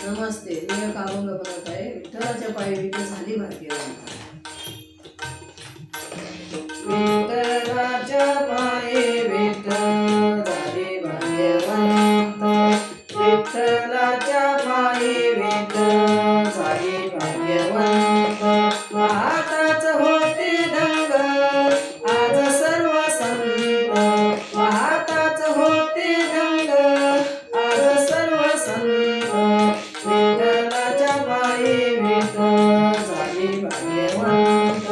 नमस्ते, मी एक अभंग बनवत आहे. विठ्ठलाच्या पायी विठ्ठल झाली भाग्यवंत. विठ्ठलाच्या पायी विठ्ठल झाली भाग्यवंत. विठ्ठलाच्या पायी विठ्ठल झाली भाग्यवंत. पाहताच होते दंग आज सर्व संत. पाहताच होते दंग आज सर्व संत. विठ्ठलाच्या पायी विठ्ठल झाली भाग्यवंत.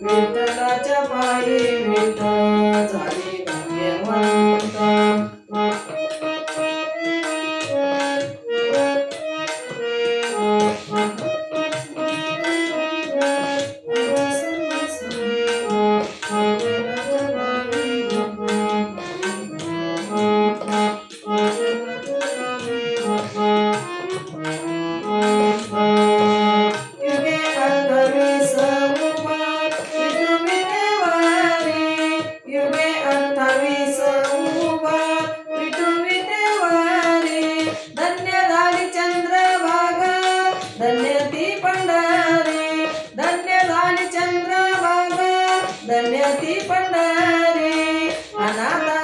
विठ्ठलाच्या पायी विठ्ठल झाली भाग्यवंत. धन्य ती पंढरी, धन्य झाली चंद्रभागा, धन्य ती पंढरी. अनाथ